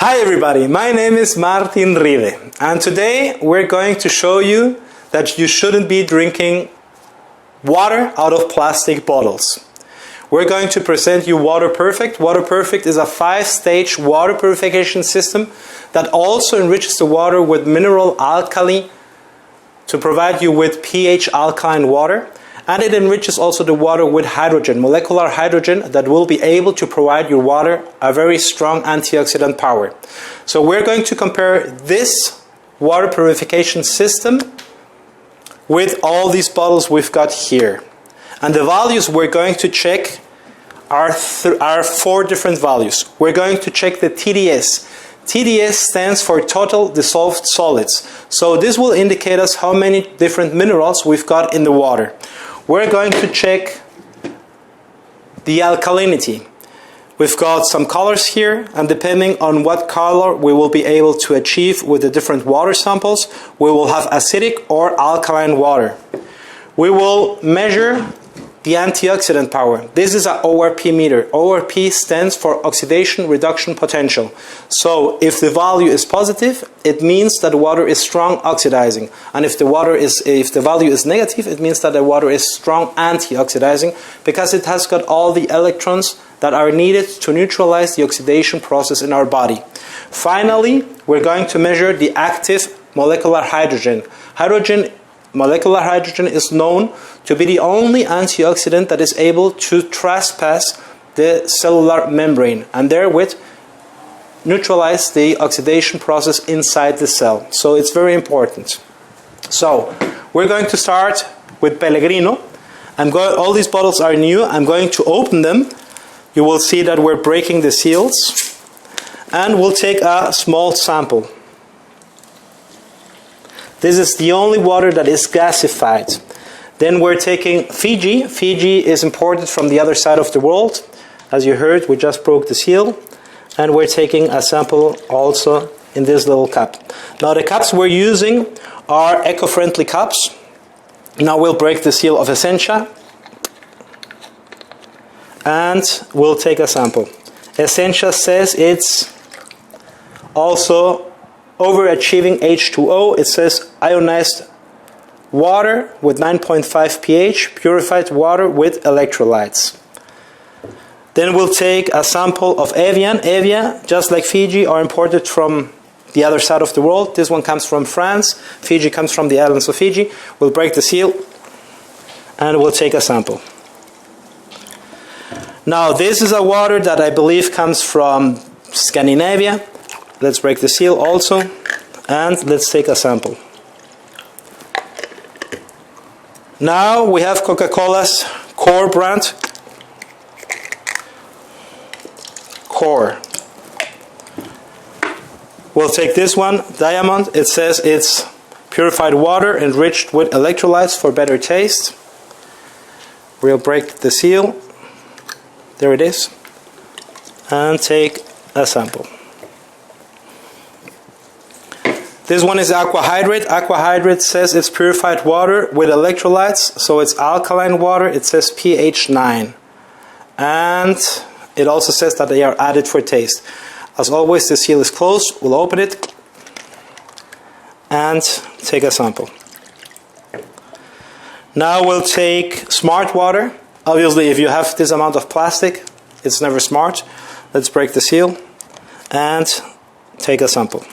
Hi everybody, my name is Martin Rive, and today we're going to show you that you shouldn't be drinking water out of plastic bottles. We're going to present you WaterPerfect. WaterPerfect is a 5-stage water purification system that also enriches the water with mineral alkali to provide you with pH alkaline water. And it enriches also the water with hydrogen, molecular hydrogen, that will be able to provide your water a very strong antioxidant power. So we're going to compare this water purification system with all these bottles we've got here. And the values we're going to check are 4 different values. We're going to check the TDS. TDS stands for total dissolved solids. So this will indicate us how many different minerals we've got in the water. We're going to check the alkalinity. We've got some colors here, and depending on what color we will be able to achieve with the different water samples, we will have acidic or alkaline water. We will measure the antioxidant power. This is an ORP meter. ORP stands for oxidation reduction potential. So if the value is positive, it means that the water is strong oxidizing. And if the value is negative, it means that the water is strong antioxidizing, because it has got all the electrons that are needed to neutralize the oxidation process in our body. Finally, we're going to measure the active molecular hydrogen. Molecular hydrogen is known to be the only antioxidant that is able to trespass the cellular membrane and therewith neutralize the oxidation process inside the cell. So it's very important. So we're going to start with Pellegrino. All these bottles are new. I'm going to open them. You will see that we're breaking the seals, and we'll take a small sample. This is the only water that is gasified. Then we're taking Fiji. Fiji is imported from the other side of the world. As you heard, we just broke the seal. And we're taking a sample also in this little cup. Now the cups we're using are eco-friendly cups. Now we'll break the seal of Essentia. And we'll take a sample. Essentia says it's also overachieving H2O. It says ionized water with 9.5 pH, purified water with electrolytes. Then we'll take a sample of Avian. Avian, just like Fiji, are imported from the other side of the world. This one comes from France. Fiji comes from the islands of Fiji. We'll break the seal and we'll take a sample. Now this is a water that I believe comes from Scandinavia. Let's break the seal also, and let's take a sample. Now we have Coca Cola's Core brand. Core. We'll take this one, Diamond. It says it's purified water enriched with electrolytes for better taste. We'll break the seal. There it is. And take a sample. This one is Aqua Hydrate. Aqua Hydrate says it's purified water with electrolytes, so it's alkaline water. It says pH 9. And it also says that they are added for taste. As always, the seal is closed. We'll open it and take a sample. Now we'll take Smart Water. Obviously, if you have this amount of plastic, it's never smart. Let's break the seal and take a sample.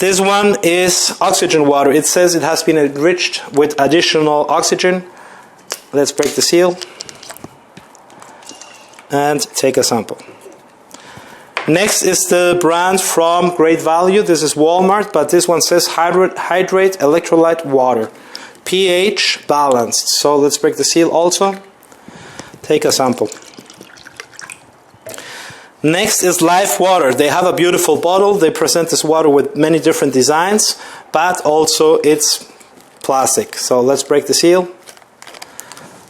This one is oxygen water. It says it has been enriched with additional oxygen. Let's break the seal and take a sample. Next is the brand from Great Value. This is Walmart, but this one says Hydrate Electrolyte Water. pH balanced. So let's break the seal also. Take a sample. Next is Life Water. They have a beautiful bottle. They present this water with many different designs, but also it's plastic. So let's break the seal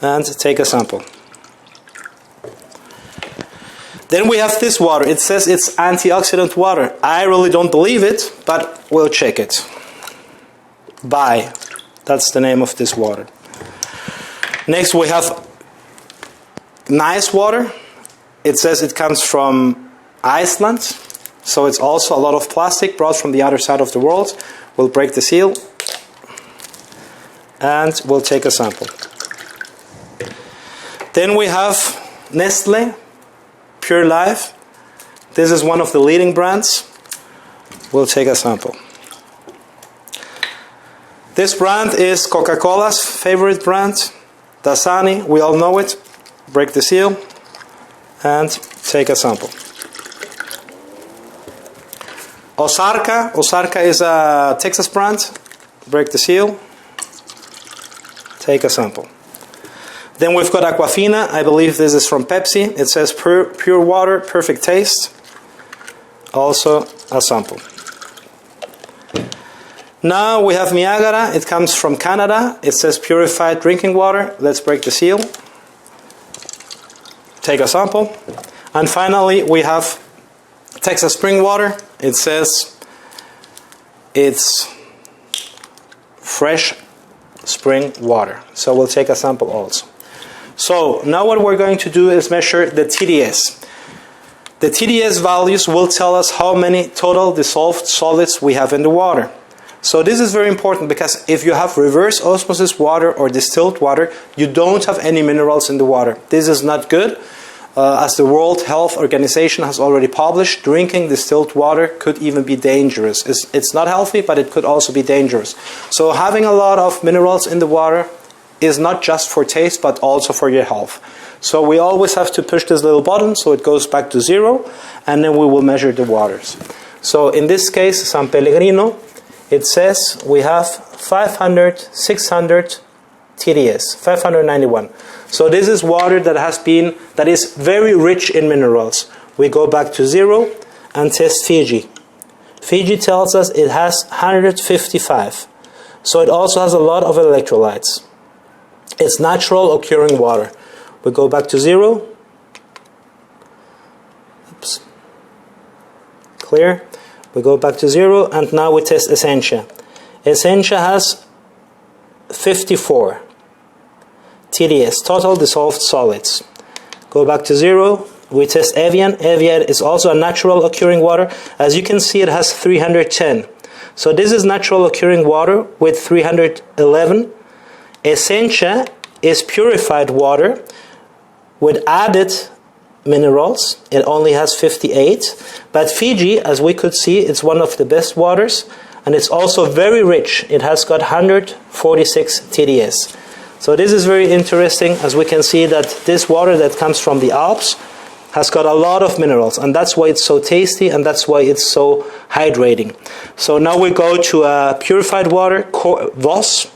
and take a sample. Then we have this water. It says it's antioxidant water. I really don't believe it, but we'll check it. Buy. That's the name of this water. Next we have nice water. It says it comes from Iceland. So it's also a lot of plastic brought from the other side of the world. We'll break the seal and we'll take a sample. Then we have Nestle Pure Life. This is one of the leading brands. We'll take a sample. This brand is Coca Cola's favorite brand, Dasani. We all know it. Break the seal and take a sample. Ozarka is a Texas brand. Break the seal. Take a sample. Then we've got Aquafina. I believe this is from Pepsi. It says pure water, perfect taste. Also a sample. Now we have Niagara. It comes from Canada. It says purified drinking water. Let's break the seal. Take a sample. And finally we have Texas spring water. It says it's fresh spring water. So we'll take a sample also. So now what we're going to do is measure the TDS. The TDS values will tell us how many total dissolved solids we have in the water. So this is very important because if you have reverse osmosis water or distilled water, you don't have any minerals in the water. This is not good. As the World Health Organization has already published, drinking distilled water could even be dangerous. It's not healthy, but it could also be dangerous. So having a lot of minerals in the water is not just for taste, but also for your health. So we always have to push this little button so it goes back to 0, and then we will measure the waters. So in this case, San Pellegrino, it says we have 500, 600 TDS, 591. So this is water that is very rich in minerals. We go back to 0 and test Fiji. Fiji tells us it has 155. So it also has a lot of electrolytes. It's natural occurring water. We go back to 0. Oops. Clear. We go back to 0 and now we test Essentia. Essentia has 54 TDS, total dissolved solids. Go back to 0. We test Avian. Avian is also a natural occurring water. As you can see, it has 310. So this is natural occurring water with 311. Essentia is purified water with added minerals. It only has 58. But Fiji, as we could see, it's one of the best waters. And it's also very rich. It has got 146 TDS. So this is very interesting, as we can see that this water that comes from the Alps has got a lot of minerals, and that's why it's so tasty and that's why it's so hydrating. So now we go to purified water, Voss.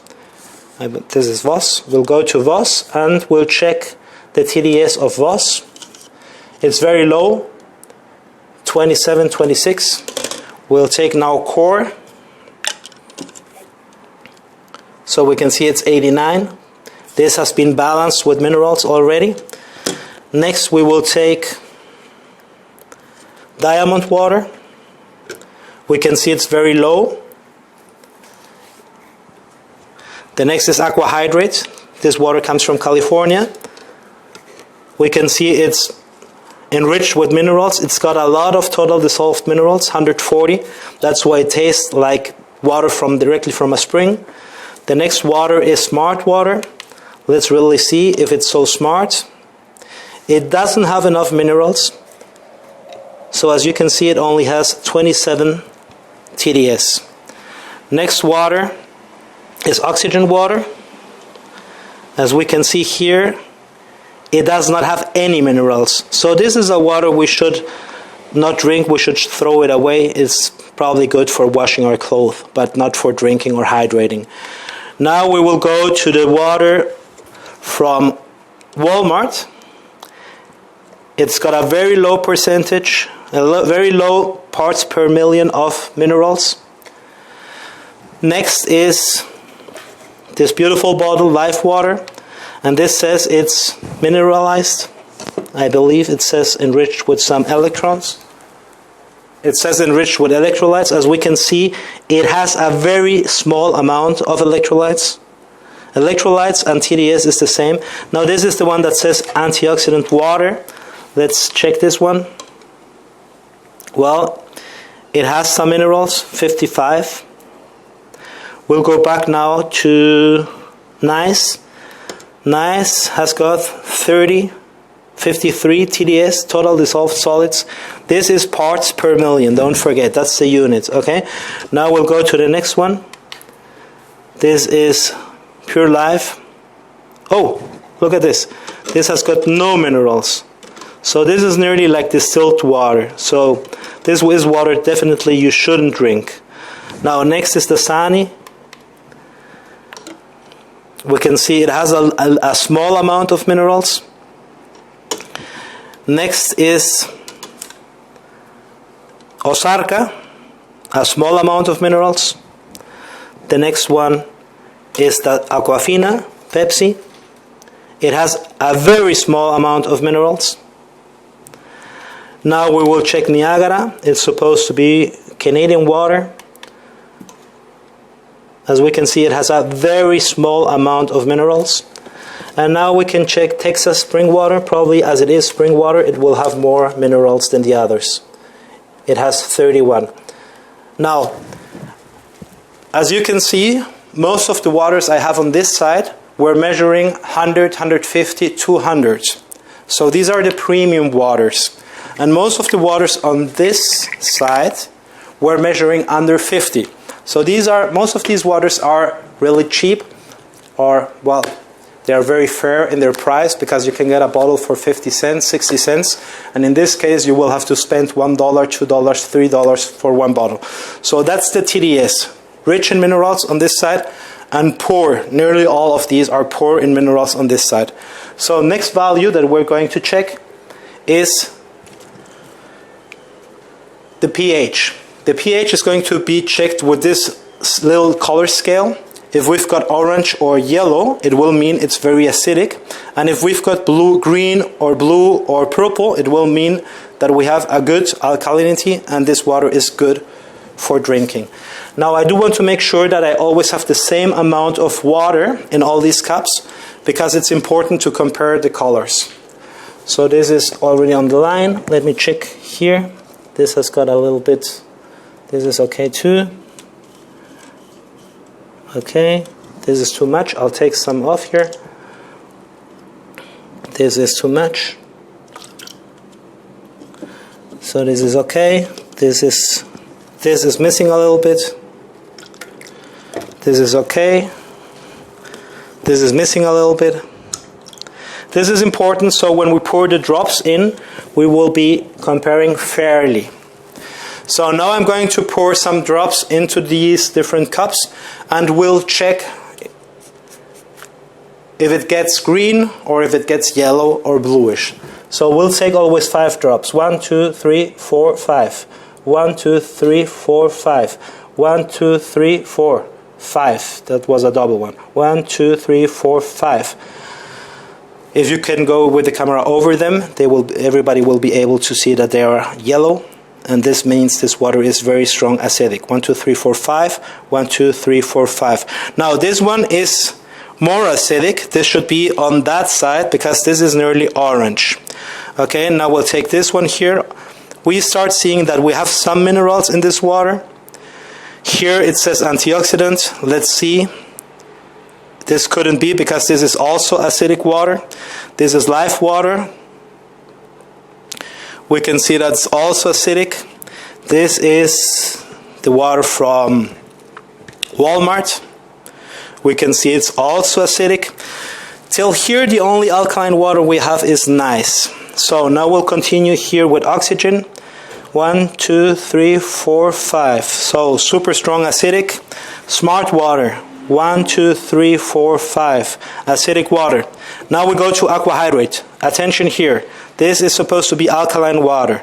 This is Voss. We'll go to Voss and we'll check the TDS of Voss. It's very low, 27, 26. We'll take now Core. So we can see it's 89. This has been balanced with minerals already. Next we will take Diamont Water. We can see it's very low. The next is Aqua Hydrate. This water comes from California. We can see it's enriched with minerals. It's got a lot of total dissolved minerals, 140. That's why it tastes like water directly from a spring. The next water is Smart Water. Let's really see if it's so smart. It doesn't have enough minerals. So as you can see, it only has 27 TDS. Next water is Oxygen Water. As we can see here, it does not have any minerals. So this is a water we should not drink. We should throw it away. It's probably good for washing our clothes, but not for drinking or hydrating. Now we will go to the water from Walmart. It's got a very low percentage, very low parts per million of minerals. Next is this beautiful bottle, Life Water, and this says it's mineralized. I believe it says enriched with some electrons. It says enriched with electrolytes. As we can see, it has a very small amount of electrolytes. Electrolytes and TDS is the same. Now this is the one that says Antioxidant Water. Let's check this one. Well, it has some minerals, 55. We'll go back now to Nice. Nice has got 30, 53 TDS, total dissolved solids. This is parts per million, don't forget, that's the unit, okay? Now we'll go to the next one. This is Pure Life. Oh, look at this. This has got no minerals. So this is nearly like distilled water. So this is water definitely you shouldn't drink. Now next is the Sani. We can see it has a small amount of minerals. Next is Osarka, a small amount of minerals. The next one is the Aquafina Pepsi. It has a very small amount of minerals. Now we will check Niagara. It's supposed to be Canadian water. As we can see, it has a very small amount of minerals. And now we can check Texas spring water. Probably as it is spring water, it will have more minerals than the others. It has 31. Now, as you can see, most of the waters I have on this side, we're measuring 100, 150, 200. So these are the premium waters. And most of the waters on this side, we're measuring under 50. So most of these waters are really cheap, or, well, they are very fair in their price because you can get a bottle for 50 cents, 60 cents. And in this case, you will have to spend $1, $2, $3 for one bottle. So that's the TDS. Rich in minerals on this side and poor. Nearly all of these are poor in minerals on this side. So next value that we're going to check is the pH. The pH is going to be checked with this little color scale. If we've got orange or yellow, it will mean it's very acidic. And if we've got blue, green, or blue or purple, it will mean that we have a good alkalinity and this water is good for drinking. Now I do want to make sure that I always have the same amount of water in all these cups because it's important to compare the colors. So this is already on the line. Let me check here. This has got a little bit, this is okay too. Okay, this is too much. I'll take some off here. This is too much. So this is okay. This is missing a little bit. This is okay. This is missing a little bit. This is important, so when we pour the drops in, we will be comparing fairly. So now I'm going to pour some drops into these different cups and we'll check if it gets green or if it gets yellow or bluish. So we'll take always 5 drops. 1, 2, 3, 4, 5. 1, 2, 3, 4, 5. 1, 2, 3, 4, 5. That was a double one. 1, 2, 3, 4, 5. If you can go with the camera over them, everybody will be able to see that they are yellow. And this means this water is very strong acidic. 1, 2, 3, 4, 5. 1, 2, 3, 4, 5. Now this one is more acidic. This should be on that side because this is nearly orange. Okay, now we'll take this one here. We start seeing that we have some minerals in this water. Here it says antioxidant. Let's see. This couldn't be because this is also acidic water. This is life water. We can see that's also acidic. This is the water from Walmart. We can see it's also acidic. Till here, the only alkaline water we have is nice. So now we'll continue here with oxygen. 1, 2, 3, 4, 5. So super strong acidic. Smart water. 1, 2, 3, 4, 5. Acidic water. Now we go to Aqua Hydrate. Attention here. This is supposed to be alkaline water.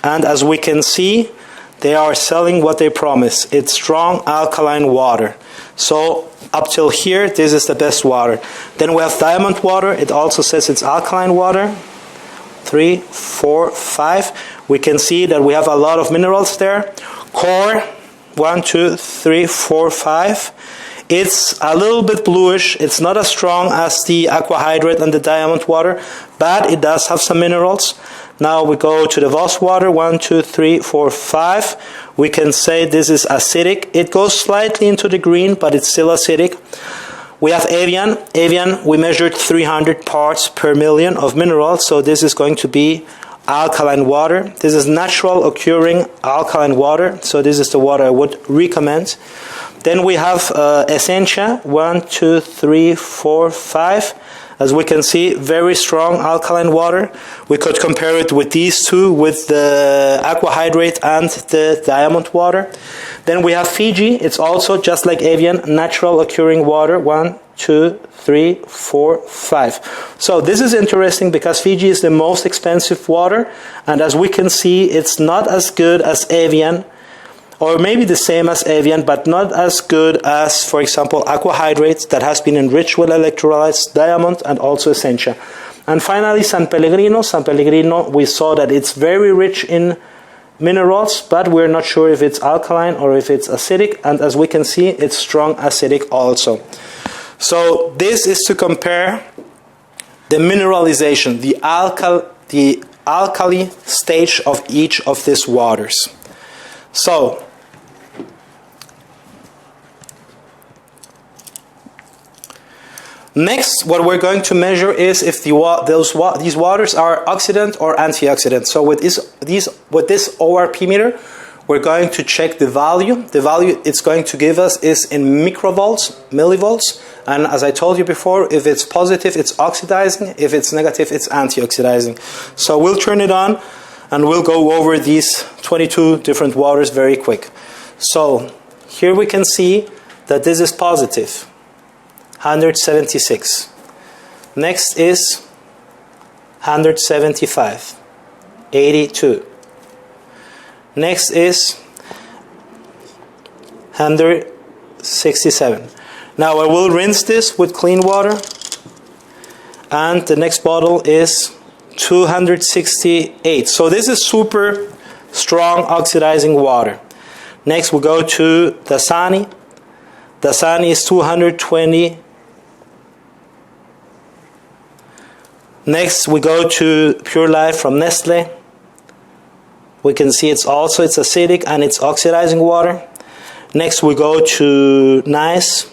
And as we can see, they are selling what they promise. It's strong alkaline water. So up till here, this is the best water. Then we have Diamont Water. It also says it's alkaline water. 3, 4, 5. We can see that we have a lot of minerals there. Core. 1, 2, 3, 4, 5. It's a little bit bluish. It's not as strong as the Aqua Hydrate and the Diamond Water, but it does have some minerals. Now we go to the Voss water, 1, 2, 3, 4, 5. We can say this is acidic. It goes slightly into the green, but it's still acidic. We have Avian. Avian, we measured 300 parts per million of minerals, so this is going to be alkaline water. This is natural occurring alkaline water, so this is the water I would recommend. Then we have Essentia, 1, 2, 3, 4, 5. As we can see, very strong alkaline water. We could compare it with these two, with the Aqua Hydrate and the Diamont Water. Then we have Fiji. It's also just like Avian, natural occurring water. 1, 2, 3, 4, 5. So this is interesting because Fiji is the most expensive water, and as we can see, it's not as good as Avian, or maybe the same as Avian, but not as good as, for example, Aqua Hydrate that has been enriched with electrolytes, Diamond, and also Essentia. And finally, San Pellegrino. San Pellegrino, we saw that it's very rich in minerals, but we're not sure if it's alkaline or if it's acidic, and as we can see, it's strong acidic also. So this is to compare the mineralization, the alkali stage of each of these waters. So next, what we're going to measure is if these waters are oxidant or antioxidant. So with this ORP meter, we're going to check the value. The value it's going to give us is in microvolts, millivolts. And as I told you before, if it's positive, it's oxidizing. If it's negative, it's antioxidizing. So we'll turn it on and we'll go over these 22 different waters very quick. So here we can see that this is positive. 176. Next is 175. 82. Next is 167. Now I will rinse this with clean water, and the next bottle is 268. So this is super strong oxidizing water. Next we go to Dasani. Dasani is 220. Next we go to Pure Life from Nestle. We can see it's acidic and it's oxidizing water. Next we go to Nice.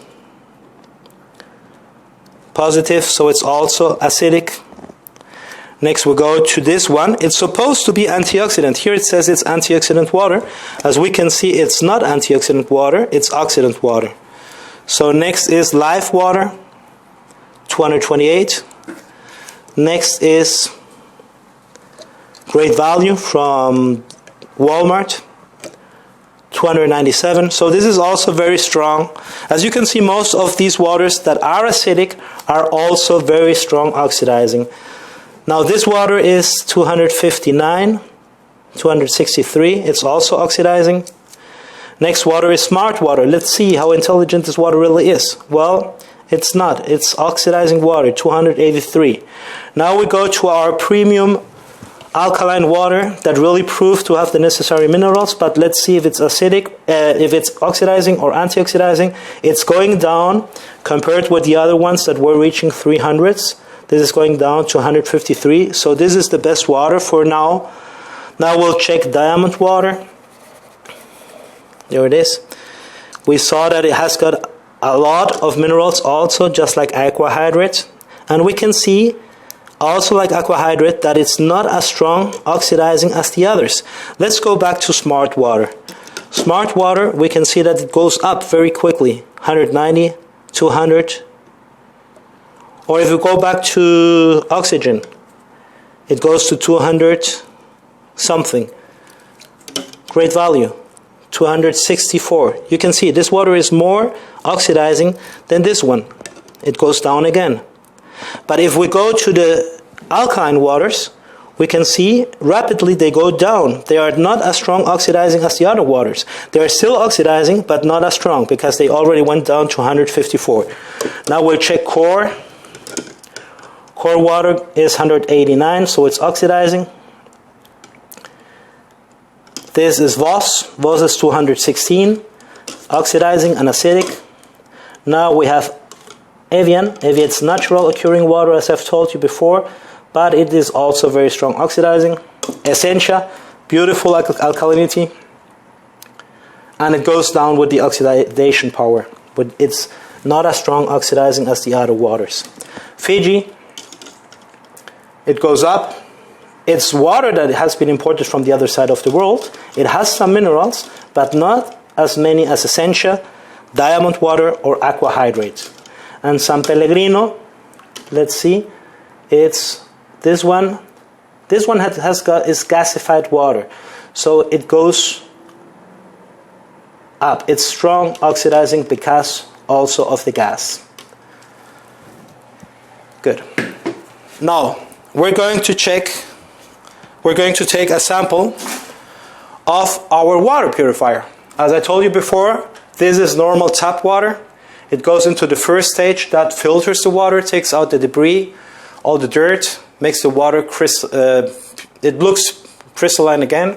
Positive, so it's also acidic. Next we go to this one. It's supposed to be antioxidant. Here it says it's antioxidant water. As we can see, it's not antioxidant water, it's oxidant water. So next is Life Water, 228. Next is Great Value from Walmart, 297. So this is also very strong. As you can see, most of these waters that are acidic are also very strong oxidizing. Now this water is 259, 263. It's also oxidizing. Next water is Smart Water. Let's see how intelligent this water really is. Well, it's not. It's oxidizing water, 283. Now we go to our premium alkaline water that really proved to have the necessary minerals, but let's see if it's acidic, if it's oxidizing or antioxidizing. It's going down compared with the other ones that were reaching 300s. This is going down to 153. So this is the best water for now. Now we'll check Diamond Water. There it is. We saw that it has got a lot of minerals also, just like Aqua Hydrate. And we can see also like Aqua Hydrate that it's not as strong oxidizing as the others. Let's go back to Smart Water. Smart Water, we can see that it goes up very quickly. 190, 200. Or if we go back to Oxygen, it goes to 200 something. Great Value, 264. You can see this water is more oxidizing than this one. It goes down again. But if we go to the alkaline waters, we can see rapidly they go down. They are not as strong oxidizing as the other waters. They are still oxidizing, but not as strong because they already went down to 154. Now we'll check Core. Core water is 189, so it's oxidizing. This is Voss. Voss is 216, oxidizing and acidic. Now we have Avian. Avian's natural occurring water, as I've told you before, but it is also very strong oxidizing. Essentia, beautiful alkalinity, and it goes down with the oxidation power, but it's not as strong oxidizing as the other waters. Fiji, it goes up. It's water that has been imported from the other side of the world. It has some minerals, but not as many as Essentia, Diamont Water, or Aqua Hydrate. And some Pellegrino, let's see, it's this one. This one is gasified water, so it goes up. It's strong oxidizing because also of the gas. Good. Now we're going to take a sample of our water purifier. As I told you before, this is normal tap water. It goes into the first stage that filters the water, takes out the debris, all the dirt, makes the water it looks crystalline again.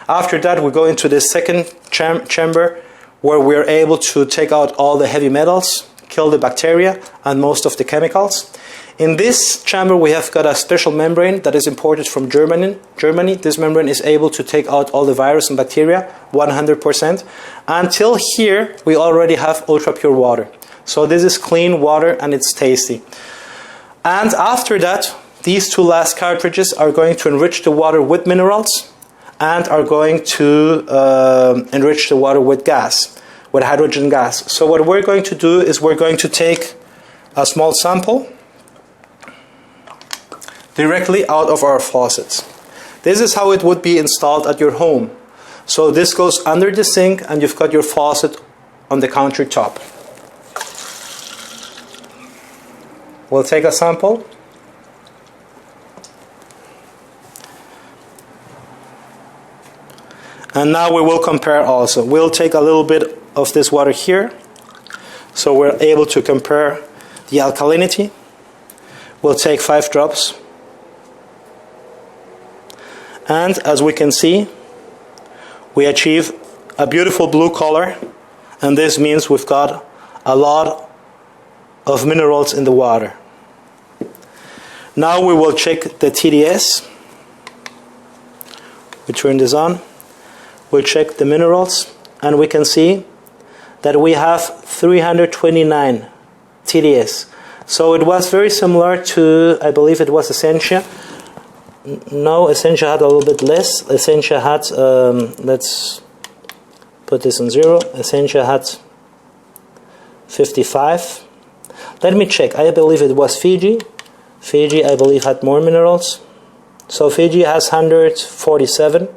After that, we go into the second chamber where we're able to take out all the heavy metals, kill the bacteria and most of the chemicals. In this chamber, we have got a special membrane that is imported from Germany. This membrane is able to take out all the virus and bacteria 100%. Until here, we already have ultrapure water. So this is clean water and it's tasty. And after that, these two last cartridges are going to enrich the water with minerals and are going to enrich the water with gas, with hydrogen gas. So what we're going to do is we're going to take a small sample directly out of our faucets. This is how it would be installed at your home. So this goes under the sink and you've got your faucet on the countertop. We'll take a sample. And now we will compare also. We'll take a little bit of this water here, so we're able to compare the alkalinity. We'll take 5 drops. And as we can see, we achieve a beautiful blue color, and this means we've got a lot of minerals in the water. Now we will check the TDS. We turn this on. We'll check the minerals, and we can see that we have 329 TDS. So it was very similar to, I believe it was Essentia. No, Essentia had a little bit less. Essentia had, let's put this on 0. Essentia had 55. Let me check. I believe it was Fiji. Fiji, I believe, had more minerals. So Fiji has 147.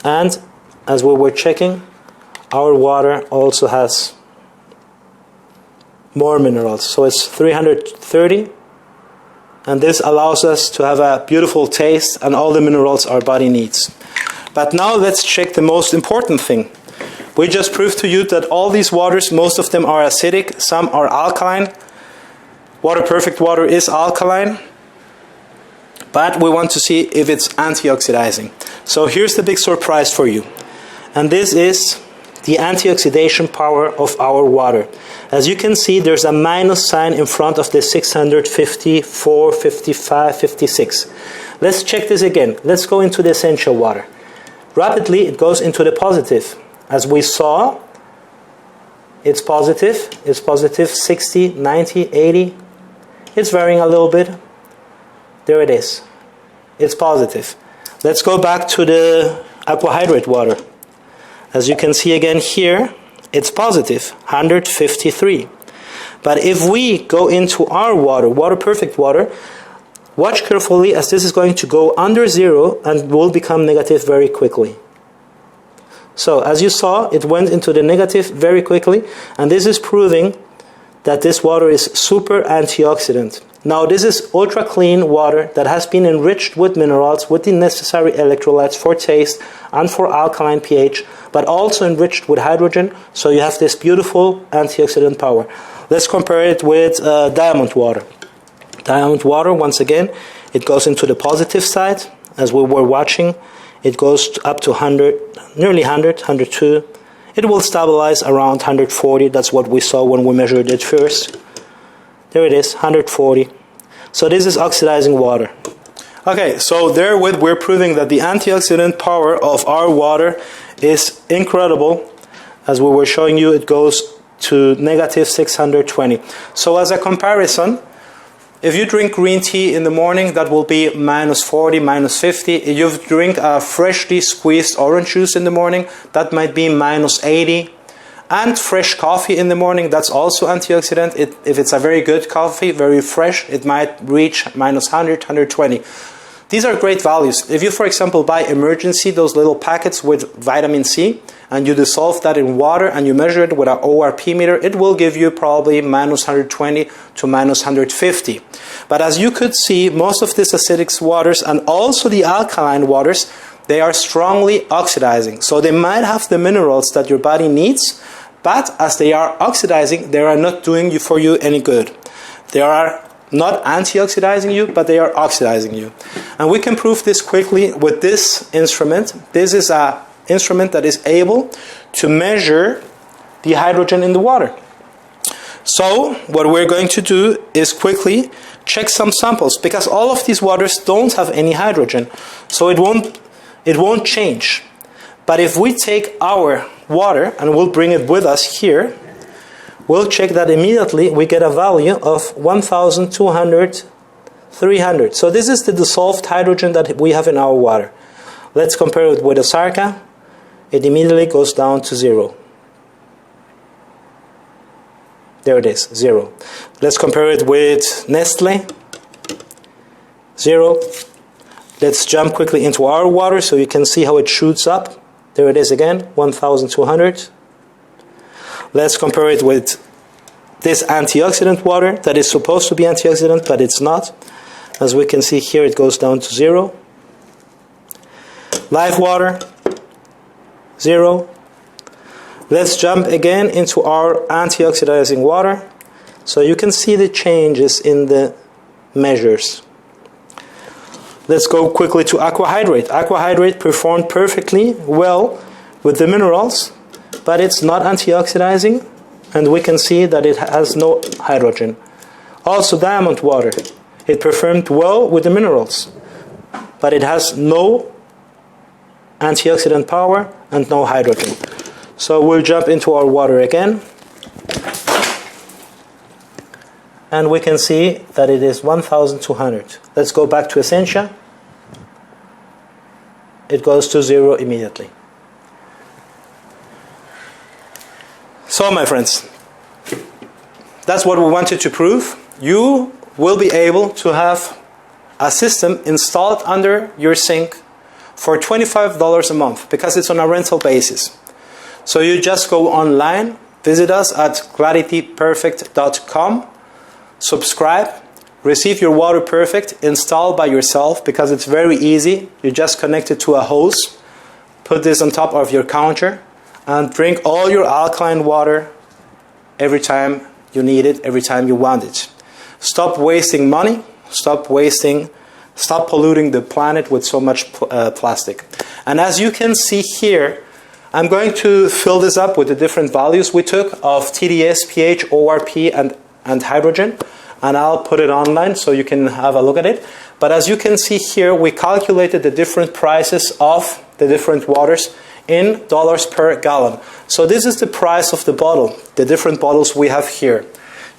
And as we were checking, our water also has more minerals. So it's 330. And this allows us to have a beautiful taste and all the minerals our body needs. But now let's check the most important thing. We just proved to you that all these waters, most of them are acidic, some are alkaline. WaterPerfect water is alkaline. But we want to see if it's antioxidizing. So here's the big surprise for you. And this is the antioxidation power of our water. As you can see, there's a minus sign in front of the 654, 55, 56. Let's check this again. Let's go into the essential water. Rapidly, it goes into the positive. As we saw, it's positive. It's positive 60, 90, 80. It's varying a little bit. There it is. It's positive. Let's go back to the Aqua Hydrate water. As you can see again here, it's positive, 153. But if we go into our water, WaterPerfect water, watch carefully as this is going to go under 0 and will become negative very quickly. So as you saw, it went into the negative very quickly, and this is proving that this water is super antioxidant. Now this is ultra clean water that has been enriched with minerals, with the necessary electrolytes for taste and for alkaline pH, but also enriched with hydrogen, so you have this beautiful antioxidant power. Let's compare it with Diamont Water. Diamont Water, once again, it goes into the positive side. As we were watching, it goes up to 100, nearly 100, 102. It will stabilize around 140. That's what we saw when we measured it first. There it is, 140. So this is oxidizing water. Okay, so therewith we're proving that the antioxidant power of our water is incredible. As we were showing you, it goes to negative 620. So as a comparison, if you drink green tea in the morning, that will be minus 40, minus 50. If you drink a freshly squeezed orange juice in the morning, that might be minus 80. And fresh coffee in the morning, that's also antioxidant. If it's a very good coffee, very fresh, it might reach minus 100, 120. These are great values. If you, for example, buy Emergency, those little packets with vitamin C, and you dissolve that in water and you measure it with an ORP meter, it will give you probably minus 120 to minus 150. But as you could see, most of these acidic waters and also the alkaline waters, they are strongly oxidizing. So they might have the minerals that your body needs, but as they are oxidizing, they are not doing for you any good. They are not antioxidizing you, but they are oxidizing you. And we can prove this quickly with this instrument. This is an instrument that is able to measure the hydrogen in the water. So what we're going to do is quickly check some samples, because all of these waters don't have any hydrogen. So it won't change. But if we take our water and we'll bring it with us here, we'll check that immediately we get a value of 1,200, 300. So this is the dissolved hydrogen that we have in our water. Let's compare it with Osarka. It immediately goes down to 0. There it is, 0. Let's compare it with Nestle. 0. Let's jump quickly into our water so you can see how it shoots up. There it is again, 1,200. Let's compare it with this antioxidant water that is supposed to be antioxidant, but it's not. As we can see here, it goes down to 0. Live water, 0. Let's jump again into our antioxidizing water so you can see the changes in the measures. Let's go quickly to Aqua Hydrate. Aqua Hydrate performed perfectly well with the minerals, but it's not antioxidizing, and we can see that it has no hydrogen. Also Diamont Water. It performed well with the minerals, but it has no antioxidant power and no hydrogen. So we'll jump into our water again, and we can see that it is 1,200. Let's go back to Essentia. It goes to 0 immediately. So my friends, that's what we wanted to prove. You will be able to have a system installed under your sink for $25 a month, because it's on a rental basis. So you just go online, visit us at clarityperfect.com, subscribe, receive your WaterPerfect installed by yourself, because it's very easy. You just connect it to a hose, put this on top of your counter, and drink all your alkaline water every time you need it, every time you want it. Stop wasting money, stop polluting the planet with so much plastic. And as you can see here, I'm going to fill this up with the different values we took of TDS, pH, ORP, and hydrogen. And I'll put it online so you can have a look at it. But as you can see here, we calculated the different prices of the different waters in dollars per gallon. So this is the price of the bottle, the different bottles we have here.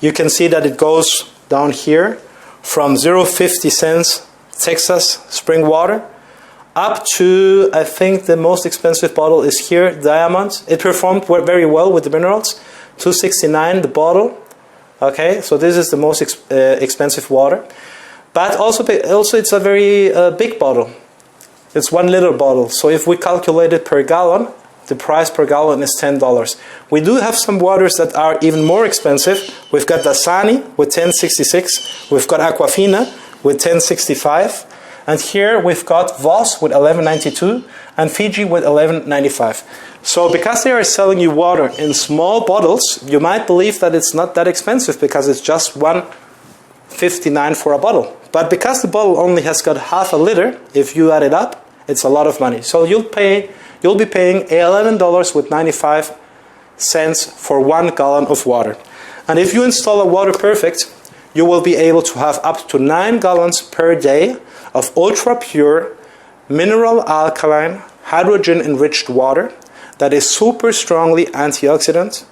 You can see that it goes down here from 0.50 cents Texas spring water up to, I think the most expensive bottle is here, Diamond. It performed very well with the minerals, $2.69 the bottle. Okay, so this is the most expensive water. But also it's a very big bottle. It's 1 liter bottle. So if we calculate it per gallon, the price per gallon is $10. We do have some waters that are even more expensive. We've got Dasani with $10.66. We've got Aquafina with $10.65. And here we've got Voss with $11.92 and Fiji with $11.95. So because they are selling you water in small bottles, you might believe that it's not that expensive because it's just $1.59 for a bottle. But because the bottle only has got half a liter, if you add it up, it's a lot of money. So you'll be paying $11.95 for 1 gallon of water. And if you install a WaterPerfect, you will be able to have up to 9 gallons per day of ultra-pure, mineral alkaline, hydrogen-enriched water that is super strongly antioxidant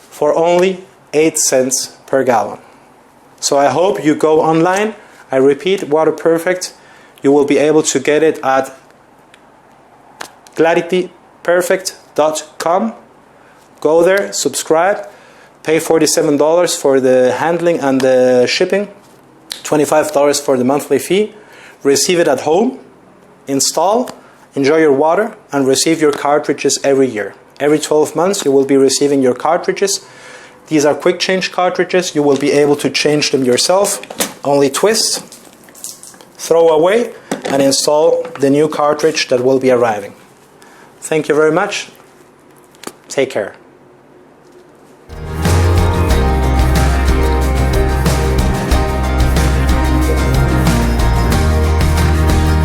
for only 8 cents per gallon. So I hope you go online. I repeat, WaterPerfect. You will be able to get it at clarityperfect.com. Go there, subscribe, pay $47 for the handling and the shipping, $25 for the monthly fee. Receive it at home, install, enjoy your water, and receive your cartridges every year. Every 12 months you will be receiving your cartridges. These are quick change cartridges. You will be able to change them yourself. Only twist, throw away, and install the new cartridge that will be arriving. Thank you very much. Take care.